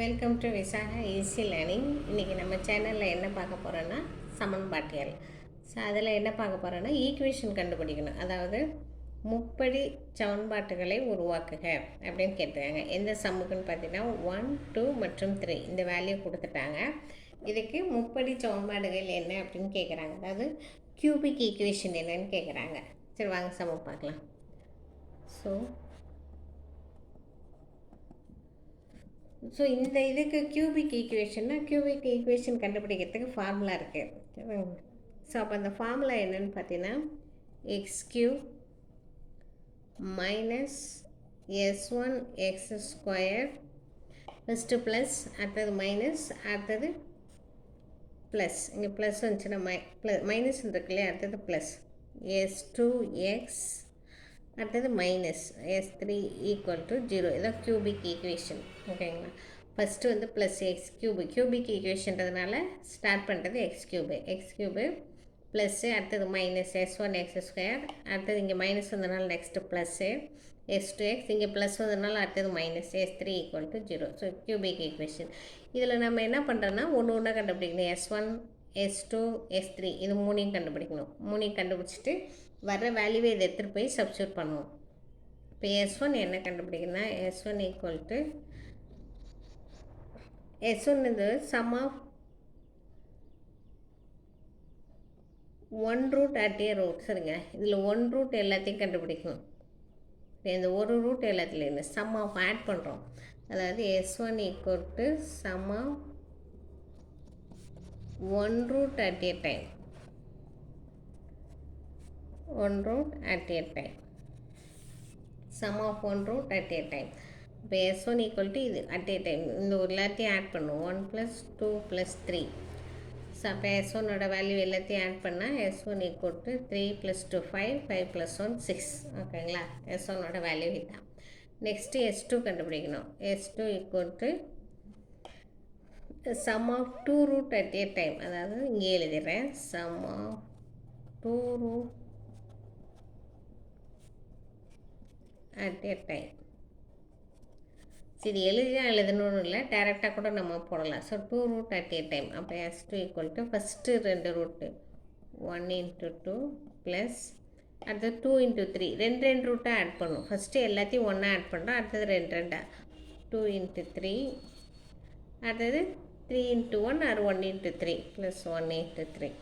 Welcome to Visakha easy learning. இன்றைக்கி நம்ம சேனலில் என்ன பார்க்க போகிறோன்னா சமன்பாட்டியல். ஸோ அதில் என்ன பார்க்க போகிறோன்னா ஈக்குவேஷன் கண்டுபிடிக்கணும். அதாவது முப்படி சமன்பாட்டுகளை உருவாக்குக அப்படின்னு கேட்டிருக்காங்க. எந்த சம்முக்குன்னு பார்த்தீங்கன்னா 1, 2 மற்றும் 3 இந்த வேல்யூ கொடுத்துட்டாங்க. இதுக்கு முப்படி சமன்பாடுகள் என்ன அப்படின்னு கேட்குறாங்க. அதாவது கியூபிக் ஈக்குவேஷன் என்னன்னு கேட்குறாங்க. சரி வாங்க சம பார்க்கலாம். ஸோ இந்த இதுக்கு கியூபிக் ஈக்குவேஷன் கண்டுபிடிக்கிறதுக்கு ஃபார்முலா இருக்குது. ஸோ அப்போ அந்த ஃபார்முலா என்னென்னு பார்த்தீங்கன்னா X cube minus S1 x square first plus, அடுத்தது மைனஸ், அடுத்தது ப்ளஸ். இங்கே ப்ளஸ் வந்துச்சுன்னா மைனஸ் இருக்கு இல்லையா, அடுத்தது ப்ளஸ் S2 எக்ஸ், அடுத்தது மைனஸ் S3 ஈக்குவல் டு 0. இதான் கியூபிக் ஈக்குவேஷன். ஓகேங்களா. ஃபஸ்ட்டு வந்து ப்ளஸ் எக்ஸ் கியூபிக் ஈக்குவேஷன்றதுனால ஸ்டார்ட் பண்ணுறது எக்ஸ் கியூபு ப்ளஸ்ஸு, அடுத்தது மைனஸ் S1 எக்ஸ் ஸ்கொயர், அடுத்தது இங்கே மைனஸ் வந்ததுனால நெக்ஸ்ட்டு ப்ளஸ்ஸு S2 எக்ஸ், இங்கே ப்ளஸ் வந்ததுனால அடுத்தது minus S3 equal to 0. So cubic equation. இதில் நம்ம என்ன பண்ணுறோன்னா ஒன்று ஒன்றா கண்டுபிடிக்கணும். S1 S2 S3 இது மூணையும் கண்டுபிடிக்கணும். மூணையும் கண்டுபிடிச்சிட்டு வர வேல்யூவை இதை எடுத்துகிட்டு போய் சப்ஸ்டியூட் பண்ணுவோம். இப்போ S1 என்ன கண்டுபிடிக்கணும்னா S1 ஈக்குவல் டு S1 இது sum of 1 root at a root. சரிங்க, இதில் 1 ரூட் எல்லாத்தையும் கண்டுபிடிக்கணும். இந்த ஒரு ரூட் எல்லாத்துலேயும் இந்த சம் ஆஃப் ஆட் பண்ணுறோம். அதாவது S1 equal to sum of 1 root at a time, 1 root at a time, sum of 1 root at a time. இப்போ S1 equal to இது at a time இந்த ஒரு எல்லாத்தையும் ஆட் பண்ணும் 1 plus 2 plus 3. ஸோ அப்போ S1ஓட value எல்லாத்தையும் ஆட் பண்ணால் S1 equal to 3 plus 2 5, 5 plus 1 6. ஓகேங்களா. S1ஓட வேல்யூ இதுதான். நெக்ஸ்ட்டு S2 கண்டுபிடிக்கணும். S2 equal to sum of 2 root at a time. அதாவது இங்கே எழுதிடுறேன் sum of 2 root at a time. சரி, எழுதிதான் எழுதணும்னு இல்லை, டேரெக்டாக கூட நம்ம போடலாம். So 2 root at a time. அப்போ S2 equal to first 2 root 1 into 2 plus அடுத்தது 2 into 3 2 ரூட்டாக ஆட் பண்ணும். ஃபஸ்ட்டு எல்லாத்தையும் ஒன்றா ஆட் பண்ணுறோம், அடுத்தது 2 2 into 3, அடுத்தது 3 into 1 or 1 into 3 plus 1 into 3.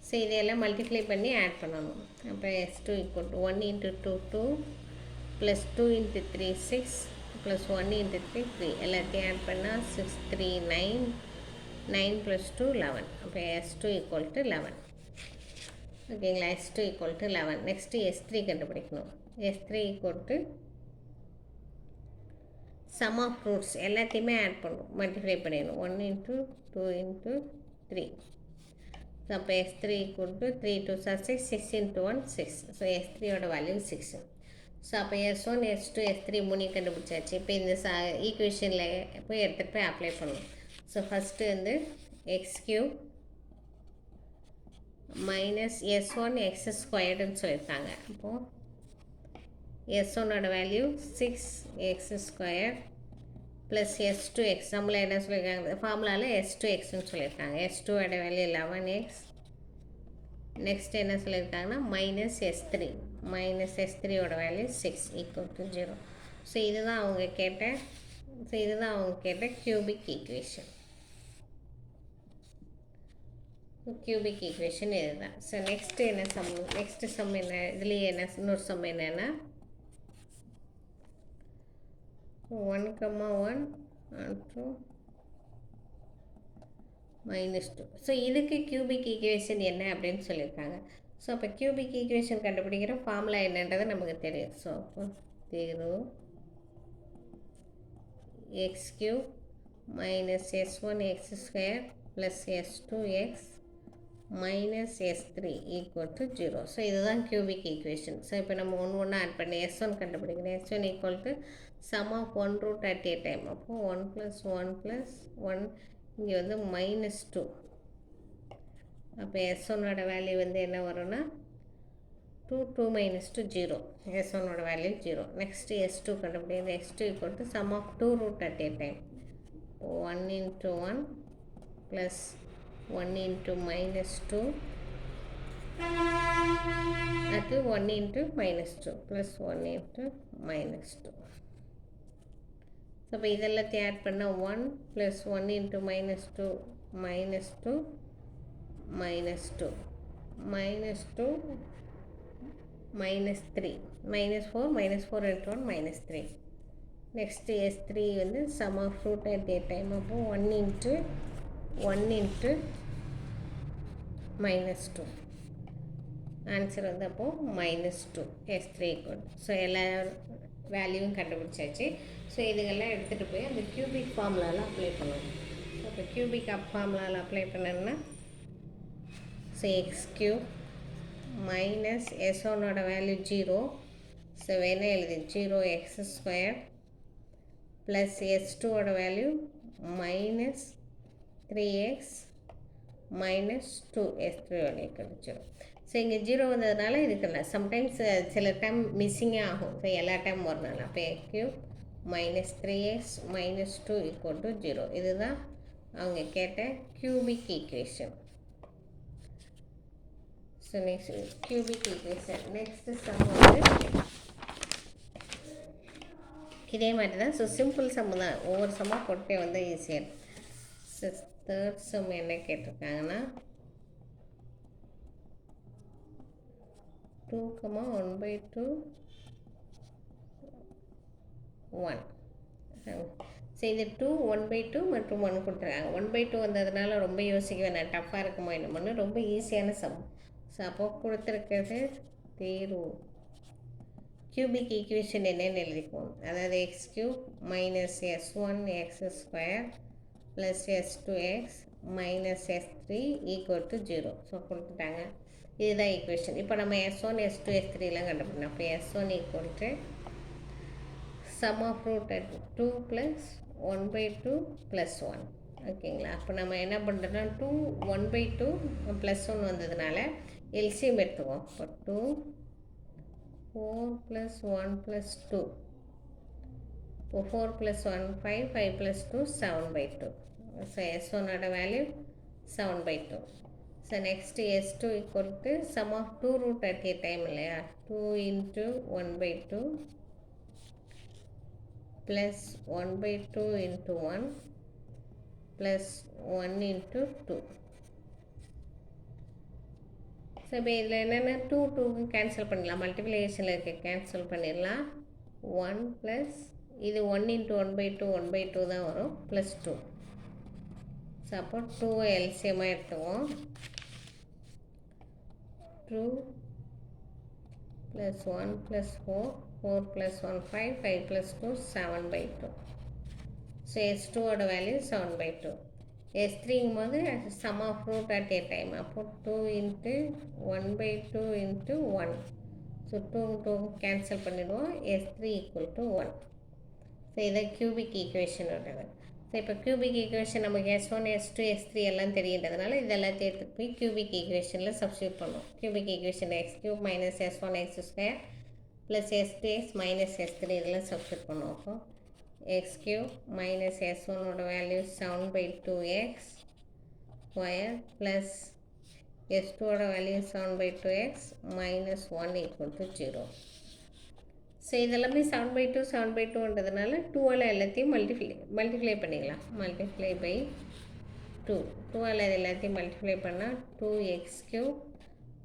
So இதையெல்லாம் மல்டிப்ளை பண்ணி ஆட் பண்ணணும். அப்போ S2 equal to 1 into 2 2 plus 2 into 3 6 plus 1 into 3 3. எல்லாத்தையும் ஆட் பண்ணால் 6 3 9, 9 ப்ளஸ் 2 11. அப்போ S2 ஈக்குவல் டு 11. ஓகேங்களா. S2 equal to 11. Next S3 கண்டுபிடிக்கணும். S3 equal to sum of roots எல்லாத்தையுமே ஆட் பண்ணணும், மல்டிப்ளை பண்ணிடணும். 1 into 2 into 3. ஸோ அப்போ S3 equal to 3 2 6 6 into 1 6. So S3ஓட வேல்யூ 6. ஸோ அப்போ S1 S2 S3 மூணையும் கண்டுபிடிச்சாச்சு. இப்போ இந்த ஈக்குவேஷனில் போய் எடுத்துகிட்டு போய் அப்ளை பண்ணணும். ஸோ ஃபஸ்ட்டு வந்து x cube minus S1 x ஸ்கொயர்டுன்னு சொல்லியிருக்காங்க. அப்போது S1ஓட value 6 x square plus S2 x. நம்மள என்ன சொல்லியிருக்காங்க, ஃபார்முலாவில் S2 எக்ஸ்ன்னு சொல்லியிருக்காங்க. S2ஓட வேல்யூ 11x. நெக்ஸ்ட் என்ன சொல்லியிருக்காங்கன்னா மைனஸ் S3ஓட வேல்யூ 6 ஈக்குவல் டு 0. ஸோ இதுதான் அவங்க கேட்ட கியூபிக் ஈக்குவேஷன். கியூபிக் ஈக்குவேஷன் இதுதான். ஸோ நெக்ஸ்ட்டு என்ன சம் என்ன, இதுலேயே என்ன இன்னொரு சம் என்னென்னா 1,1 and -2. ஸோ இதுக்கு கியூபிக் ஈக்குவேஷன் என்ன அப்படின்னு சொல்லியிருக்காங்க. ஸோ அப்போ கியூபிக் ஈக்குவேஷன் கண்டுபிடிக்கிற ஃபார்முலா என்னன்றது நமக்கு தெரியும். ஸோ அப்போ 0 x cube minus S1 x square plus S2 x minus S3 equal to 0. So இதுதான் கியூபிக் ஈக்குவேஷன். ஸோ இப்போ நம்ம ஒன்று ஆட் பண்ணி S1 கண்டுபிடிக்கணும். S1 equal to sum of 1 root at a time. அப்போது 1 + 1 + 1, இங்கே வந்து -2. அப்போ S1ஓட வேல்யூ வந்து என்ன வரும்னா 2 minus 2 0. S1 ஓட வேல்யூ 0. நெக்ஸ்ட் S2 கண்டுபிடிங்க. S2 equal to sum of 2 root at a time. 1 into 1 plus 1 into minus 2 at 1 into minus 2 plus 1 into minus 2. So இதெல்லாத்தையும் ஆட் பண்ண 1 plus 1 into minus 2 minus 2 minus 2 minus 2 minus 3 minus 4 minus 4 into 1 minus 3. Next S3 வந்து sum of root at a time அப்போ 1 into minus 2. Answer வந்து அப்போ minus 2 S3 equal. So எல்லா வேல்யூவும் கண்டுபிடிச்சாச்சு. So இதுகெல்லாம் எடுத்துகிட்டு போய் அந்த கியூபிக் ஃபார்முலாவில் அப்ளை பண்ணணும். அப்போ கியூபிக் ஃபார்முலாவில் அப்ளை பண்ணணும்னா ஸோ எக்ஸ் கியூப் மைனஸ் S1ஓட வேல்யூ 0. ஸோ வேணால் எழுது 0x² ப்ளஸ் S2ஓட value minus 3x minus 2 S3 value கிடைச்சிடும். ஸோ இங்கே 0 வந்ததுனால இதுக்கெல்லாம் சம்டைம்ஸ் சில டைம் மிஸ்ஸிங்கே ஆகும். ஸோ எல்லா டைம் வரனால அப்போ x cube minus 3x minus 2 equal to 0. இதுதான் அவங்க கேட்ட cubic equation. So next cubic equation next sum வந்து இதே மாதிரி தான். ஸோ சிம்பிள் சம் தான், ஒவ்வொரு சம்மாக போட்டே வந்து ஈஸியாக. ஸோ தேர்ட் சம் என்ன கேட்டிருக்காங்கன்னா 2, 1/2 1. ஸோ இது 2 1/2 மற்றும் 1 கொடுத்துருக்காங்க. 1/2 வந்ததுனால ரொம்ப யோசிக்க வேணாம், டஃப்பாக இருக்குமோ என்னமோன்னு, ரொம்ப ஈஸியான சம். ஸோ அப்போ கொடுத்துருக்கிறது தீர்வு. கியூபிக் ஈக்குவேஷன் என்னென்னு எழுதிக்குவோம். அதாவது X cube minus S1x² plus S2x minus S3 equal to 0. So கொடுத்துட்டாங்க. இதுதான் ஈக்குவேஷன். இப்போ நம்ம S1 S2 S3லாம் கண்டுபிடிக்கணும். அப்போ S1 equal to sum of root at 2 plus 1/2 plus 1. ஓகேங்களா? அப்போ நம்ம என்ன பண்ணுறோம்னா 2 1/2 ப்ளஸ் 1 வந்ததுனால எல்சிஎம் எடுத்துக்குவோம். இப்போ 2 4 plus 1 plus 2. இப்போ 4 plus 1 5 5 plus 2 7/2. ஸோ S1ஓட value 7/2. So next S2 equal to sum of 2 root at a time இல்லையா, 2 into 1/2 plus 1/2 into 1 plus 1 into 2. So இப்போ இதில் என்னென்னா 2 கேன்சல் பண்ணலாம், மல்டிப்ளிகேஷனில் இருக்க கேன்சல் பண்ணிடலாம். 1 ப்ளஸ் இது 1 into 1/2 தான் வரும் ப்ளஸ் 2. ஸோ அப்போ 2 எல்சிஎம்மாக எடுத்துவோம். 2 plus 1 plus 4 4 plus 1 5 5 plus 2 7/2. So S2ஓட வேல்யூ 7/2. S3ங்கும் போது sum of root at a time. அப்போ 2 into 1/2 into 1. ஸோ 2 கேன்சல் பண்ணிடுவோம். S3 equal to 1. ஸோ இதை கியூபிக் ஈக்குவேஷனோட. ஸோ இப்போ கியூபிக் ஈக்குவேஷன் நமக்கு S1 S2 S3 எல்லாம் தெரியுன்றதுனால இதெல்லாத்தையும் எடுத்துகிட்டு போய் கியூபிக் ஈக்குவேஷனில் சப்ஸ்டியூட் பண்ணுவோம். Cubic equation x cube minus S1x² plus S2x minus S3 இதெல்லாம் சப்ஸ்டியூட் பண்ணுவோம். அப்போ எக்ஸ் கியூப் மைனஸ் S1ஓட வேல்யூ 7/2x ஸ்கொயர் ப்ளஸ் S2ஓட value 7/2x minus 1 equal to 0. So இதெல்லாமே 7/2ன்றதுனால 2ஆல் எல்லாத்தையும் மல்டிப்ளை பண்ணிக்கலாம். Multiply by 2. 2ஆல் இது எல்லாத்தையும் மல்டிப்ளை பண்ணால் 2x3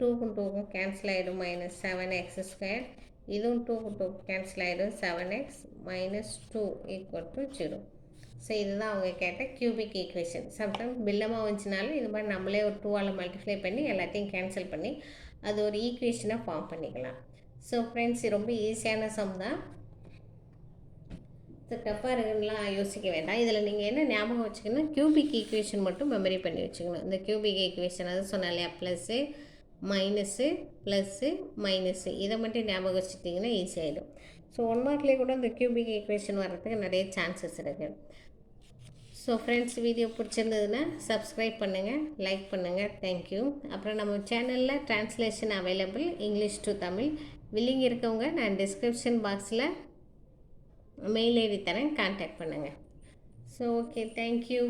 2க்கும் 2க்கும் கேன்சல் ஆகிடும் மைனஸ் 7x². இதுவும் 2க்கும் 2 கேன்சல் ஆகிடும் 7x minus 2 equal to 0. So இதுதான் அவங்க கேட்ட கியூபிக் ஈக்குவேஷன். சம்டைம் பில்லமாக வந்துச்சுனாலும் இது மாதிரி நம்மளே ஒரு 2ஆல் மல்டிப்ளை பண்ணி எல்லாத்தையும் கேன்சல் பண்ணி அது ஒரு ஈக்குவேஷனாக ஃபார்ம் பண்ணிக்கலாம். ஸோ ஃப்ரெண்ட்ஸ், ரொம்ப ஈஸியான சம் தான். ஸோ டஃப்பாக இருக்குன்னுலாம் யோசிக்க வேண்டாம். இதில் நீங்கள் என்ன ஞாபகம் வச்சுக்கணும், கியூபிக் ஈக்குவேஷன் மட்டும் மெமரி பண்ணி வச்சுக்கணும். இந்த கியூபிக் ஈக்குவேஷன் அது சொன்னேன் இல்லையா, ப்ளஸ்ஸு மைனஸு ப்ளஸ்ஸு மைனஸு இதை மட்டும் ஞாபகம் வச்சுட்டிங்கன்னா ஈஸியாகிடும். ஸோ 1 மார்க்லேயே கூட இந்த கியூபிக் ஈக்குவேஷன் வர்றதுக்கு நிறைய சான்சஸ் இருக்குது. ஸோ ஃப்ரெண்ட்ஸ், வீடியோ பிடிச்சிருந்ததுன்னா சப்ஸ்கிரைப் பண்ணுங்கள், லைக் பண்ணுங்கள். தேங்க்யூ. அப்புறம் நம்ம சேனலில் translation available, English to Tamil. Willing இருக்கவங்க நான் டிஸ்கிரிப்ஷன் பாக்ஸில் மெயில் ஐடி தரேன், கான்டாக்ட் பண்ணுங்கள். So okay, thank you.